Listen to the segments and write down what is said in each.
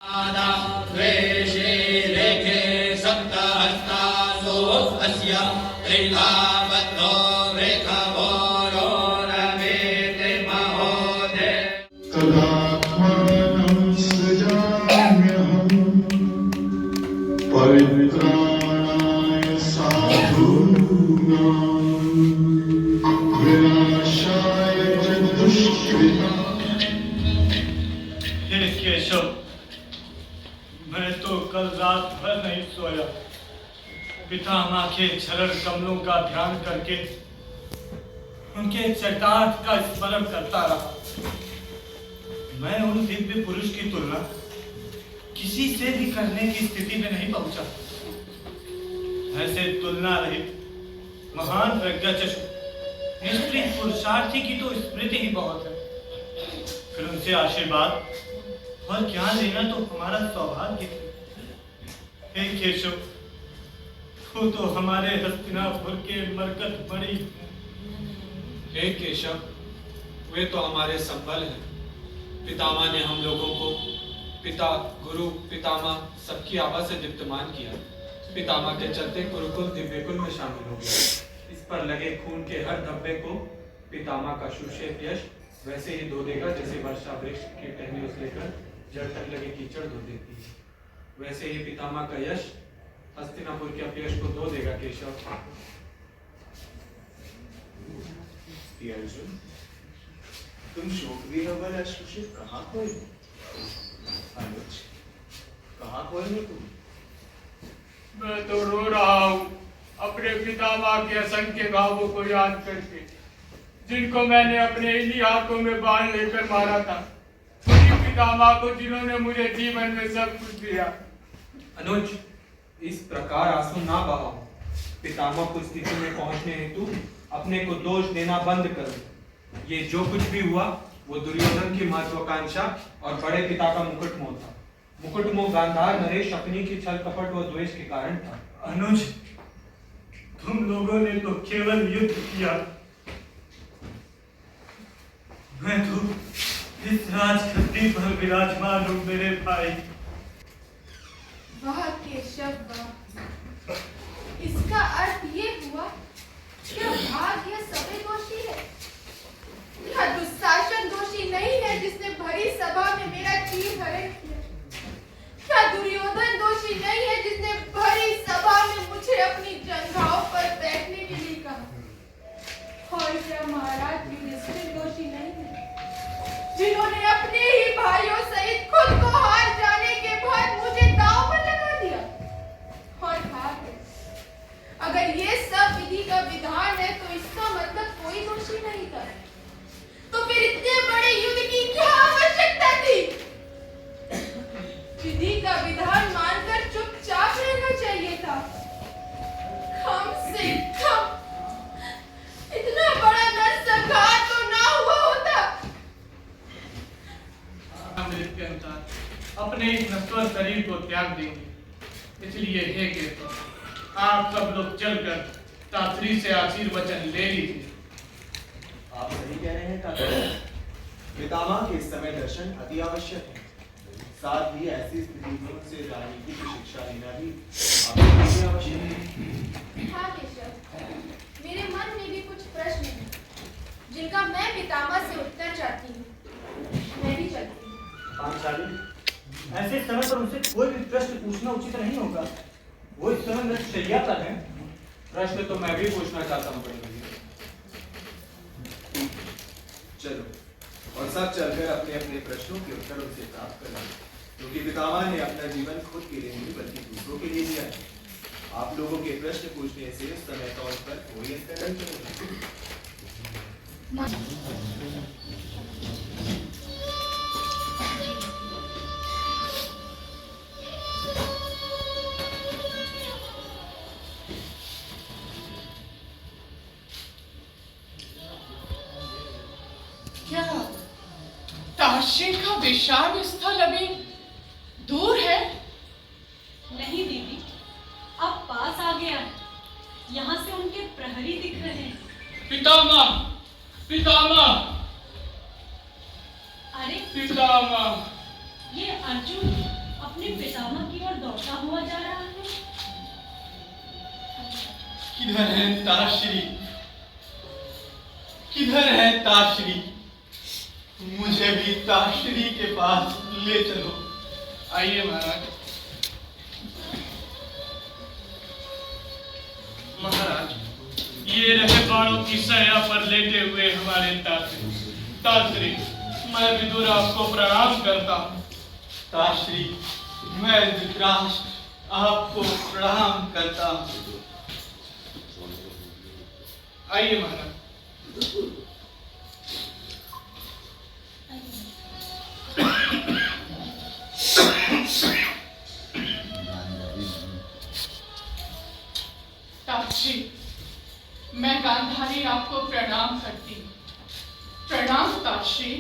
द्वेषे लेखे सप्तहस्तासु अस्य त्रिधावतो वृखभोरो रवेते महोदय तदात्मानं सृजाम्यहं पवित्राणाय साधूनां विनाशाय च दुष्कृताम्। हे केशव, मैं तो कल रात भर नहीं सोया। पितामह के चरण कमलों का ध्यान करके उनके चरितार्थ का स्मरण करता रहा। मैं उन दिव्य पुरुष की तुलना किसी से भी करने की स्थिति में नहीं पहुंचा। ऐसे तुलना रहित महान प्रज्ञाचक्षु निष्प्रिय पुरुषार्थी की तो स्मृति ही बहुत है। फिर उनसे आशीर्वाद और ज्ञान लेना तो हमारा सौभाग्य है। हे केशव, वो तो हमारे हस्तिनापुर के मरकत मणि। हे केशव, वे तो हमारे संबल हैं। पितामह ने हम लोगों को पिता, गुरु, पितामह सबकी आभा से दीप्तमान किया। पितामह के चलते गुरुकुल दिव्यकुल में शामिल हो गया। इस पर लगे खून के हर धब्बे को पितामह का सुशेष यश वैसे ही धो देगा जैसे वर्षा वृक्ष की टहनी उस लेकर जड़ तक लगे कीचड़ धो देती है। वैसे ही पितामह का यश हस्तिनापुर के अपयश को धो देगा। केशव, अर्जुन, तुम शोक विह्वल अश्रुषित कहाँ खोए? अनुज, कहाँ खोए हो तुम? मैं तो रो रहा हूँ अपने पितामह के असंख्य घावों को याद करके, जिनको मैंने अपने इन्हीं हाथों में बाण लेकर मारा था। उन्हीं पितामह को जिन्होंने मुझे जीवन में सब कुछ दिया। अनुज, इस प्रकार आंसू ना बहाओ। पितामह को स्थिति में पहुंचने हेतु अपने को दोष देना बंद करो। ये जो कुछ भी हुआ वो दुर्योधन की महत्वाकांक्षा और बड़े पिता का मुकुटमोह था। मुकुटमोह गांधार नरेश अपनी की छल कपट व द्वेष के कारण था। अनुज, तुम लोगों ने तो केवल युद्ध किया। मैं तो इस राजगद्दी पर विराजमान हूँ मेरे भाई। वाह केशव वाह, इसका अर्थ ये हुआ कि भाग्य सभी दोषी है। क्या दुशासन दोषी नहीं है जिसने भरी सभा में मेरा चीर हरण किया? क्या दुर्योधन दोषी नहीं है जिसने भरी सभा में मुझे अपनी जंघाओं पर बैठने के लिए कहा? और क्या महाराज युधिष्ठिर दोषी नहीं है जिन्होंने अपने ही भाइयों सहित खुद को हार जाने के बाद मुझे दांव पर लगा दिया? और भाग्य, अगर ये सब विधि का विधान है तो इसका मतलब कोई दोषी नहीं था। तो फिर इतने बड़े युद्ध की क्या आवश्यकता थी? विधि का विधान मानकर चुपचाप रहना चाहिए था। कम से कम इतना बड़ा नरसंहार तो ना हुआ होता। अमृत के अनुसार अपने इस नश्वर शरीर को त्याग देंगे। इसलिए हे केशव, आप सब लोग चलकर तात्री से आशीर्वचन ले लीजिए। आप सही कह रहे हैं काका। पितामह के इस समय दर्शन अति आवश्यक है। साथ ही ऐसी स्थिति में उनसे राजनीति की शिक्षा लेना भी आपके लिए आवश्यक है। हाँ केशव, मेरे मन में भी कुछ प्रश्न हैं जिनका मैं पितामह से उत्तर चाहती हूँ। मैं भी चलती हूँ। ऐसे समय पर उनसे कोई भी प्रश्न पूछना उचित नहीं होगा। वो इस समय नृत्यशैया पर है। प्रश्न तो मैं भी पूछना चाहता हूँ। चलो, और सब चलकर अपने अपने प्रश्नों के उत्तर उनसे प्राप्त करें, क्योंकि पितामह ने अपना जीवन खुद के लिए नहीं बल्कि दूसरों के लिए दिया है। आप लोगों के प्रश्न पूछने से उस समय का उन पर कोई अंतर नहीं पड़ेगा। क्या ताशी का विशाल स्थल अभी दूर है? नहीं दीदी, अब पास आ गया है। यहाँ से उनके प्रहरी दिख रहे हैं। पितामह, पितामह, अरे पितामह। ये अर्जुन अपने पितामह की ओर दौड़ता हुआ जा रहा है। किधर है ताश्री? किधर है ताश्री? मुझे भी ताश्री के पास ले चलो। आइए महाराज। महाराज, ये रहे बाणों की सया पर लेटे हुए हमारे तात्री। मैं विदुर आपको प्रणाम करता हूँ। ताश्री, मैं धृतराष्ट्र आपको प्रणाम करता हूँ। आइए महाराज। ताक्षी, मैं गांधारी आपको प्रणाम करती हूँ। प्रणाम ताक्षी।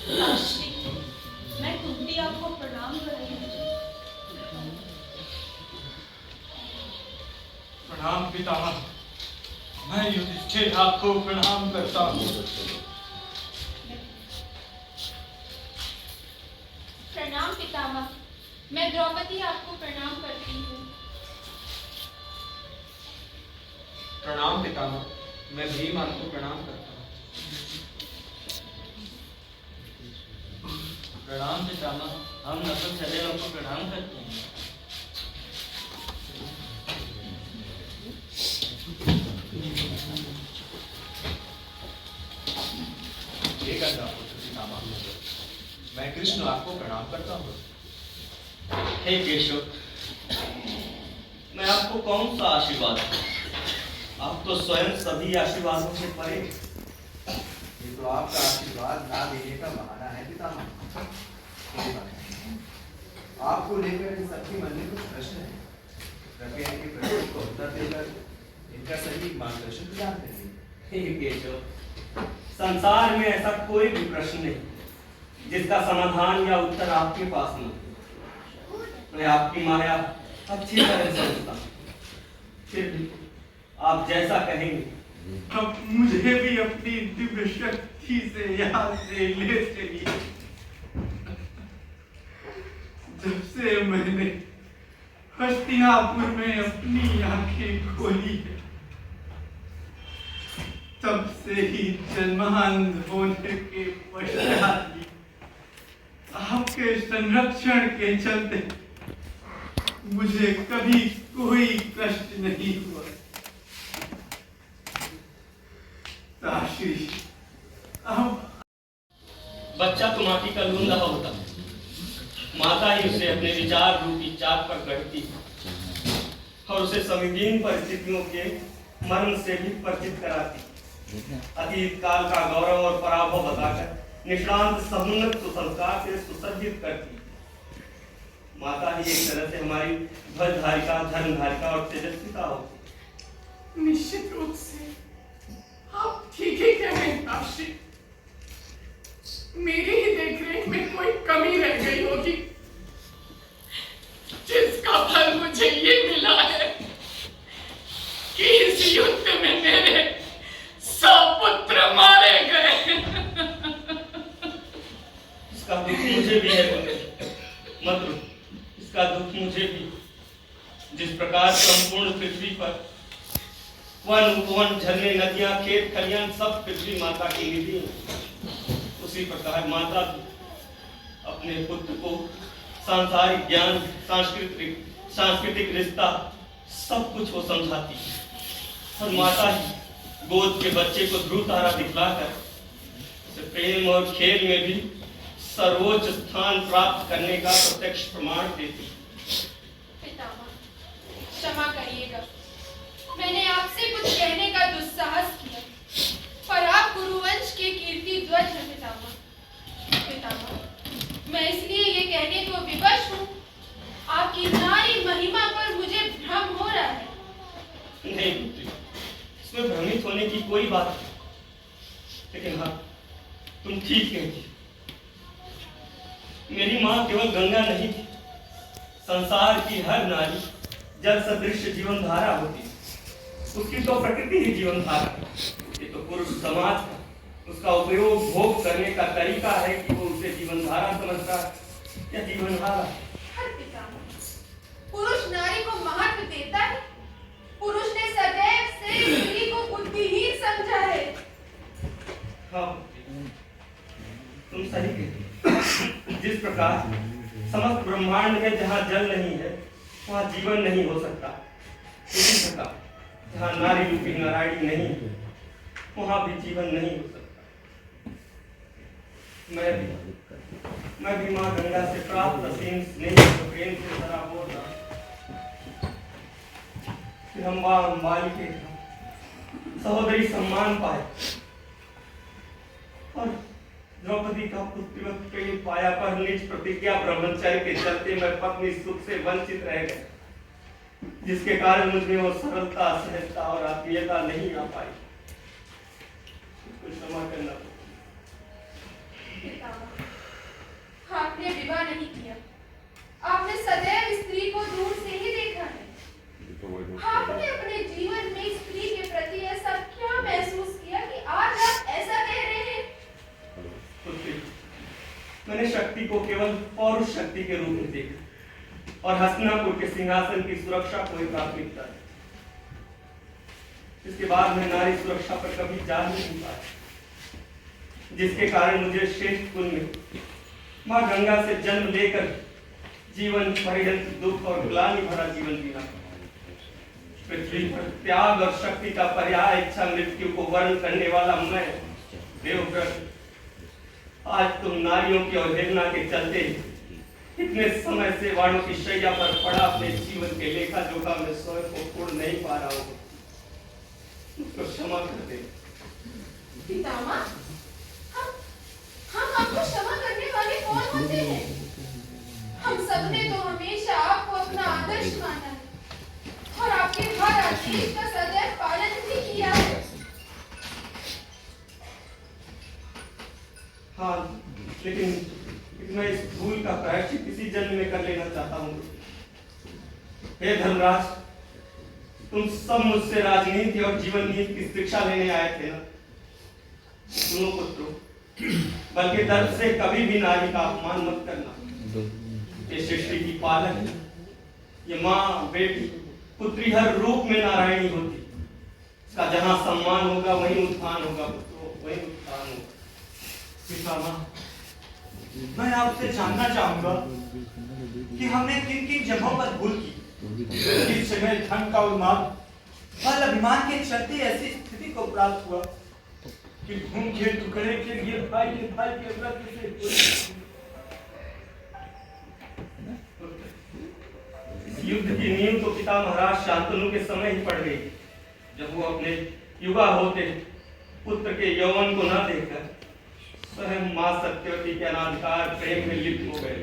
ताश्री, मैं कुंती आपको प्रणाम कर रही हूँ। प्रणाम पितामह। मैं युधिष्ठिर आपको प्रणाम करता हूँ। प्रणाम पितामह। मैं द्रौपदी आपको प्रणाम करती हूँ। प्रणाम पितामह। मैं भीम आपको प्रणाम करता हूँ। प्रणाम पितामह। हम नकुल सहदेव आपको प्रणाम करते हैं। हे गंगापुत्र पितामह, मैं कृष्ण आपको प्रणाम करता हूँ। हे केशव, मैं आपको कौन सा आशीर्वाद दूं? आप तो स्वयं सभी आशीर्वादों से परे। ये तो आपका आशीर्वाद ना देने का बहाना है पितामह। कोई बात नहीं। आपको लेकर इन सबके मन में कुछ प्रश्न है। कृपया इनके प्रश्नों को उत्तर देकर इनका सही मार्गदर्शन प्रदान करिए। हे केशव, संसार में ऐसा कोई भी प्रश्न नहीं जिसका समाधान या उत्तर आपके पास न हो। मैं आपकी माया अच्छी तरह समझता हूं। फिर भी आप जैसा कहेंगे। अब मुझे भी अपनी दिव्य शक्ति से यहाँ से ले चलिए। जब से मैंने हस्तिनापुर में अपनी आंखें खोली है, तब से ही जन्मांध होने के पश्चात ही आपके संरक्षण के चलते मुझे कभी कोई कष्ट नहीं हुआ। ताश्री, अब बच्चा तो माटी का लूंदा होता, माता ही उसे अपने विचार रूपी चाक पर गढ़ती और उसे संगीन परिस्थितियों के मर्म से भी परिचित कराती। अतीत काल का गौरव और पराभव बताकर निष्णांत समुन्नत सुसंस्कार से सुसज्जित करती। माता ही एक तरह से हमारी ध्वजधारिका, धर्मधारिका और तेजस्विता होती। निश्चित रूप से आप ठीक ही कह रहे हैं ताश्री। मेरी ही देखरेख में कोई कमी रह गई होगी, जिसका फल मुझे ये मिला है कि इस युद्ध में मेरे 100 पुत्र मारे गए। इसका दुख मुझे भी है मत, इसका दुख मुझे भी। जिस प्रकार संपूर्ण पृथ्वी पर वन उपवन, झरने, नदियां, खेत खलियान सब पृथ्वी माता की निधि है, उसी प्रकार माता अपने पुत्र को सांसारिक ज्ञान, सांस्कृतिक रिश्ता सब कुछ वो समझाती है। और माता ही गोद के बच्चे को ध्रुव तारा दिखलाकर उसे प्रेम और खेल में भी सर्वोच्च स्थान प्राप्त करने का प्रत्यक्ष प्रमाण देती है। पितामह, क्षमा करिएगा, मैंने आपसे कुछ कहने का दुस्साहस किया, पर आप गुरुवंश के कीर्ति ध्वज हैं पितामह। मैं इसलिए ये कहने को विवश हूँ, आपकी नारी महिमा पर मुझे भ्रम हो रहा है। नहीं पुत्री, इसमें भ्रमित होने की कोई बात नहीं, लेकिन हाँ, तुम ठीक कहती। मेरी माँ केवल गंगा नहीं थी, संसार की हर नारी जल सदृश जीवन धारा होती। उसकी तो प्रकृति ही जीवन धारा है। ये तो पुरुष समाज का उसका उपयोग भोग करने का तरीका है कि वो उसे जीवन धारा समझता है या जीवन धारा। हर पितामह, पुरुष नारी को महत्व देता है। पुरुष ने सदैव से स्त्री को बुद्धिहीन समझा है। हाँ, तुम सही कहते। जिस प्रकार समस्त ब्रह्मांड में जहाँ जल नहीं है वहाँ जीवन नहीं हो सकता, उसी प्रकार जहाँ नारी रूपी नारायणी नहीं है वहाँ भी जीवन नहीं हो सकता। मैं भी माँ गंगा से प्राप्त असीम स्नेह और प्रेम से सराबोर रहा। फिर हम माँ अंबाली के सहोदरी सम्मान पाए और द्रौपदी का पुत्रवत प्रेम पाया, पर निज प्रतिज्ञा ब्रह्मचर्य के चलते मैं पत्नी सुख से वंचित रह गया, जिसके कारण मुझमें वो सरलता, सहजता और आत्मीयता नहीं आ पाई। कुछ क्षमा करना। पितामह, आपने विवाह नहीं किया, आपने सदैव स्त्री को दूर से ही देखा है। आपने अपने जीवन में स्त्री के प्रति ऐसा क्या महसूस किया कि आज आप ऐसा कह रहे हैं? मैंने शक्ति को केवल पौरुष शक्ति के रूप में देखा और हस्तिनापुर के सिंहासन की सुरक्षा को ही प्राथमिकता दी। इसके बाद मैं नारी सुरक्षा पर कभी जा नहीं पाया, जिसके कारण मुझे श्रेष्ठ कुल में माँ गंगा से जन्म लेकर जीवन पर्यंत दुख और ग्लानि भरा जीवन जीना। पृथ्वी पर त्याग और शक्ति का पर्याय इच्छा मृत्यु को वर्ण करने वाला मैं देवव्रत आज तुम नारियों की अवहेलना के चलते इतने समय से वाणों की शैया पर पड़ा अपने जीवन के लेखा जोखा में स्वयं को पूर्ण नहीं पा रहा हूँ। मुझको क्षमा कर दे। पितामह, हम आपको क्षमा करने वाले कौन होते हैं? हम सबने तो हमेशा आपको अपना आदर्श माना है और आपके हर आदेश का सदैव पालन भी किया है। हाँ, लेकिन मैं इस भूल का प्रायश्चित इसी जन्म में कर लेना चाहता हूँ। हे धर्मराज, तुम सब मुझसे राजनीति और जीवन नीति की शिक्षा लेने आए थे ना? सुनो पुत्रों, बल्कि दर्द से कभी भी नारी का अपमान मत करना। ये सृष्टि की पालक है, ये माँ, बेटी, पुत्री हर रूप में नारायणी होती। इसका जहाँ सम्मान होगा वहीं उत्थान होगा पुत्रों, वहीं उत्थान होगा। पितामह, मैं आपसे जानना चाहूंगा कि हमने किन किन जगहों पर भूल की, किस जगह धन का उन्माद, बल अभिमान के चलते ऐसी स्थिति को प्राप्त हुआ कि भूमि के टुकड़े के लिए भाई के व्रत से युद्ध की नींव तो पिता महाराज शांतनु के समय ही पड़ गई, जब वो अपने युवा होते पुत्र के यौवन को न देखकर स्वयं मां सत्यवती के अनाधिकार प्रेम में लिप्त हो गए।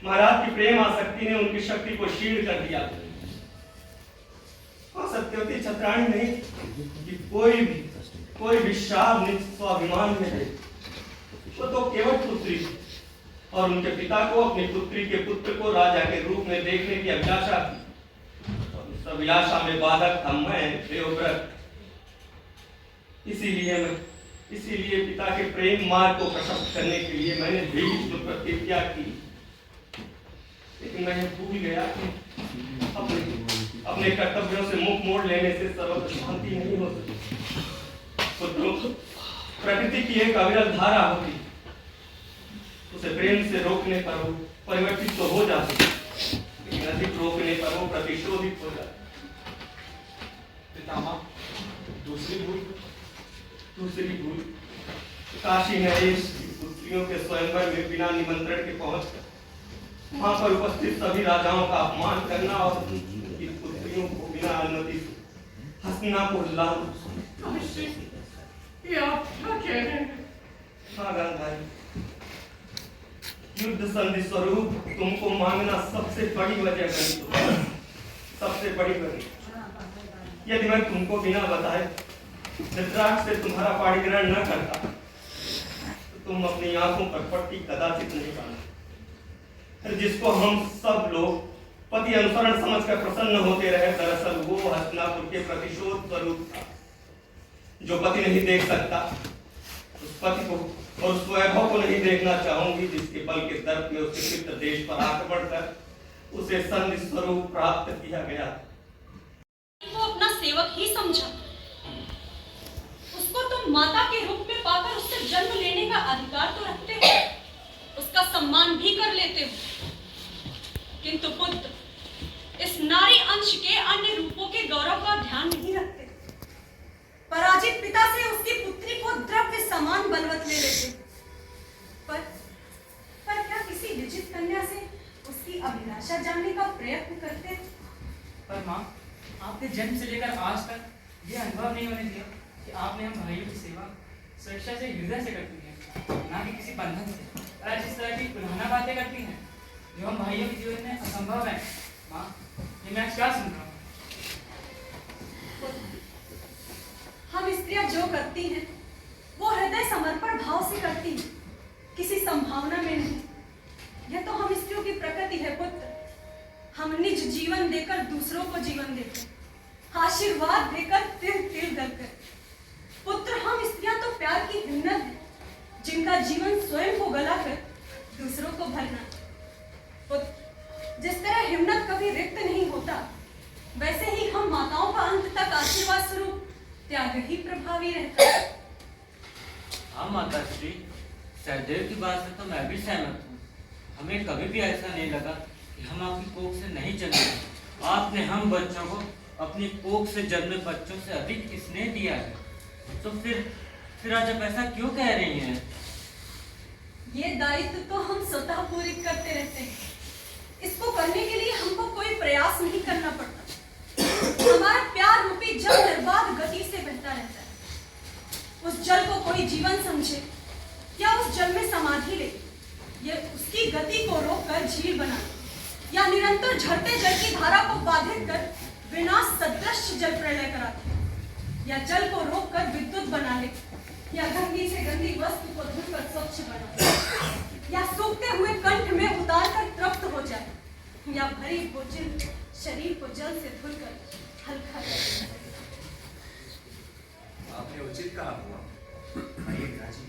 महाराज की प्रेम आसक्ति ने उनकी शक्ति को क्षीण कर दिया। मां सत्यवती छत्राणी नहीं कि कोई भी शाप निज स्वाभिमान में है। वो तो केवल पुत्री और उनके पिता को अपनी पुत्री के पुत्र को राजा के रूप में देखने की अभिलाषा थी। और उस अभिलाषा में बाधक था मैं देवव्रत। इसीलिए पिता के प्रेम मार्ग को प्रशस्त करने के लिए मैंने भीष्म प्रतिज्ञा की, लेकिन मैं भूल गया कि अपने कर्तव्यों से मुख मोड़ लेने से सर्वत्र शांति नहीं हो सकती। पुत्रों, प्रकृति की एक अविरल धारा होती, उसे प्रेम से रोकने पर वो परिवर्तित तो हो जाती, लेकिन अधिक रोकने पर वो प्रतिशोधित हो जाती। पितामह, दूसरी भूल काशी नरेश की पुत्रियों के स्वयंवर में बिना निमंत्रण के पहुंचकर वहां पर उपस्थित सभी राजाओं का अपमान करना और उनकी पुत्रियों को बिना अनुमति से हस्तिनापुर लाना। ये आप क्या कह रहे हैं? हाँ गांधारी, युद्ध संधि स्वरूप तुमको मांगना सबसे बड़ी वजह बनी, सबसे बड़ी वजह। यदि मैं तुमको बिना बताए धृतराष्ट्र से तुम्हारा पाणिग्रहण न करता तो तुम अपनी आंखों पर पट्टी कदाचित नहीं पाना, जिसको हम सब लोग पति अनुसरण समझकर प्रसन्न होते रहे। दरअसल वो हस्तिनापुर के प्रतिशोध स्वरूप था। जो पति नहीं देख सकता, उस पति को और उस वैभव को नहीं देखना चाहूंगी जिसके बल के दर्प में उसके पितृ देश पर आक्रमण कर उसे संधि स्वरूप प्राप्त किया गया। वो अपना सेवक ही समझा। उसको तुम माता के रूप में पाकर उससे जन्म लेने का अधिकार तो रखते हो, उसका सम्मान भी कर लेते हो, किंतु पुत्र इस नारी अंश के अन्य रूपों के गौरव का ध्यान नहीं रखते। पराजित पिता से उसकी पुत्री को द्रव्य समान बलवत ले लेते। पर क्या किसी विजित कन्या से उसकी अभिलाषा जानने का प्रयत्न करते? पर माँ, आपने जन्म से लेकर आज तक ये अनुभव नहीं होने दिया कि आपने हम भाइयों की सेवा स्वेच्छा से हृदय से करती है, ना कि किसी बंधन से। आज इस तरह की पुराना बातें करती हैं जो हम भाइयों के जीवन में असंभव है। माँ, ये मैं क्या सुन रहा हूँ? हम स्त्रियां जो करती हैं वो हृदय समर्पण भाव से करती हैं, किसी संभावना में नहीं। यह तो हम स्त्रियों की प्रकृति है पुत्र। हम निज जीवन देकर दूसरों को जीवन देते, आशीर्वाद देकर तिल तिल करकर। पुत्र हम स्त्रियां तो प्यार की हिम्मत है, जिनका जीवन स्वयं को गलाकर दूसरों को भरना। पुत्र, जिस तरह हिम्मत कभी रिक्त नहीं होता, वैसे ही हम माताओं का अंत तक आशीर्वाद स्वरूप त्याग ही प्रभावी रहता है। हाँ माता श्री, सहदेव की बात से तो मैं भी सहमत हूँ। हमें कभी भी ऐसा नहीं लगा कि हम आपकी कोख से नहीं जन्मे। आपने हम बच्चों को अपनी कोख से जन्मे बच्चों से अधिक स्नेह दिया है, तो फिर आज आप ऐसा क्यों कह रही हैं? ये दायित्व तो हम स्वतः पूरी करते रहते हैं। इसको करने के लिए हमको कोई प्रयास नहीं करना पड़ता। हमारा प्यार रूपी जल निर्बाध गति से बहता रहता है। उस जल को कोई जीवन समझे या उस जल में समाधि ले, ये उसकी गति को रोककर झील बना दे, या निरंतर झरते जल की धारा को बाधित कर विनाश सदृश जल प्रलय कराते, या जल को रोककर विद्युत बना ले, या गंदी से गंदी वस्तु को धुलकर स्वच्छ बना ले, या सूखते हुए कंठ में उतार कर तृप्त हो जाए, या भरी भोजन शरीर को जल से धुलकर हल्का कर दे। आपने उचित कहा हुआ। आइए विराजी।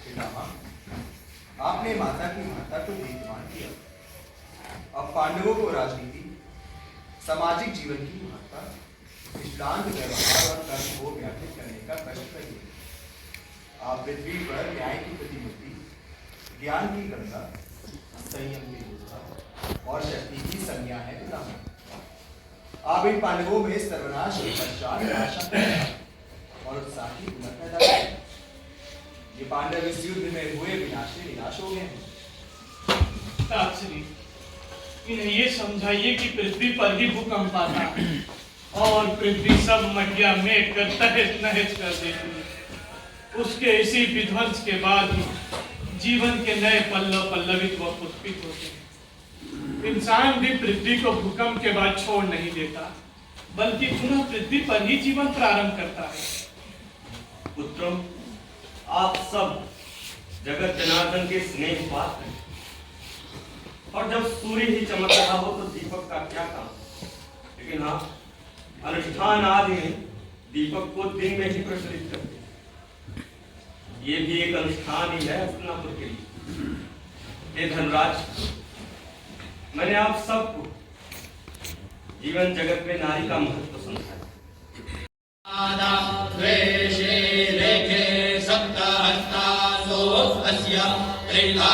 पितामह, आपने माता की महत्ता को विद्यमान किया। अब पांडवों को राजनीति, सामाजिक जीवन की महत्ता, निष्कांत व्यवहार और कर्म को व्याख्यात करने का कष्ट करिए। आप पृथ्वी पर न्याय की प्रतिमूर्ति, ज्ञान की गंगा, संयम की मुद्रा और शक्ति की संज्ञा है पितामह। आप इन पांडवों में सर्वनाश के पश्चात आशा करें और उत्साही गुण पैदा करें। ये पांडव इस युद्ध में हुए विनाश से निराश हो गए हैं। तात्श्री, इन्हें ये समझाइए कि पृथ्वी पर ही भूकंप आता है और पृथ्वी सब मटिया मेट कर तहस नहस कर देती है। उसके इसी विध्वंस के बाद ही जीवन के नए पल्लव पल्लवित व पुष्पित होते हैं। इंसान भी पृथ्वी को भूकंप के बाद छोड़ नहीं देता, बल्कि पुनः पृथ्वी पर ही जीवन प्रारंभ करता है। पुत्रों, आप सब जगत जनार्दन के स्नेह पात्र हैं, और जब सूर्य ही चमक रहा हो तो दीपक का क्या काम। लेकिन हाँ, अनुष्ठान आदि में दीपक को दिन में ही प्रज्वलित करते हैं। ये भी एक अनुष्ठान ही है हस्तिनापुर के लिए। हे धनराज, मैंने आप सबको जीवन जगत में नारी का महत्व समझाया। द्वेषे लेखे सप्तहस्ता सो अस्य त्रिधा